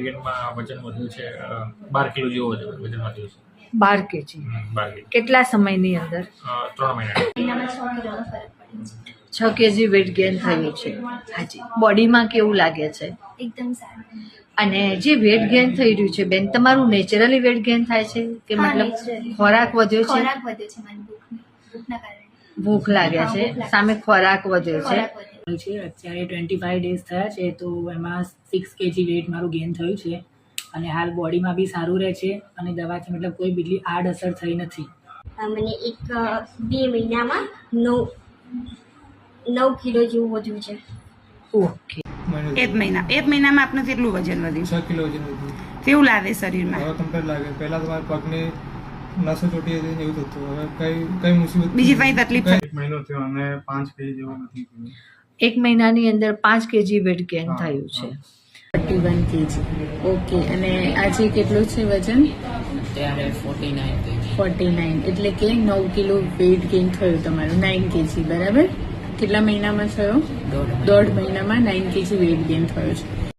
ગેઇનમાં વજન વધ્યું છે, 12 કિલો જેવું વજન વધ્યું છે. 12 કેજી. 12 કિલો. કેટલા સમયની અંદર? 3 મહિના. 6 કેજી વેટ ગેઇન થયું છે. હાજી. બોડીમાં કેવું લાગે છે? એકદમ સારું. અને જે વેટ ગેઇન થઈ રહ્યું છે બેન, તમારું નેચરલી વેટ ગેઇન થાય છે કે મતલબ ખોરાક વધ્યો છે? ખોરાક વધ્યો છે, મને ભૂખના કારણે ભૂખ લાગે છે, સામે ખોરાક વધ્યો છે. અત્યારે 25 ડેઝ થયા છે, તો એમાં 6 કેજી વેટ મારું ગેઇન થયું છે અને હાલ બોડીમાં બી સારું રહે છે અને દવાથી મતલબ કોઈ બીજી આડઅસર થઈ નથી. મને 2 મહિનામાં 9 કિલો જેવું વધ્યું છે. ઓકે. એક મહિનામાં આપનું કેટલું વજન વધ્યું? 6 કિલો વજન વધ્યું. કેવું લાગે શરીરમાં? હવે કમ્પ્લીટ લાગે. પહેલા તો મારા પગની નસો ચોટી હતી ને એવું થતું. હવે કઈ મુસીબત બીજી કઈ તકલીફ? 1 મહિનો થયો અને 5 કેજી જેવું વધી ગયું. 1 મહિનાની અંદર 5 કેજી વેટ ગેઇન થયું છે. 31 કેજી. ઓકે. અને આજે કેટલું છે વજન? અત્યારે 49. એટલે કે 9 કિલો વેટ ગેઇન થયું તમારું. 9 કેજી બરાબર. કેટલા મહિનામાં થયો? 1.5 મહિનામાં 9 કેજી વેટ ગેઇન થયો છે.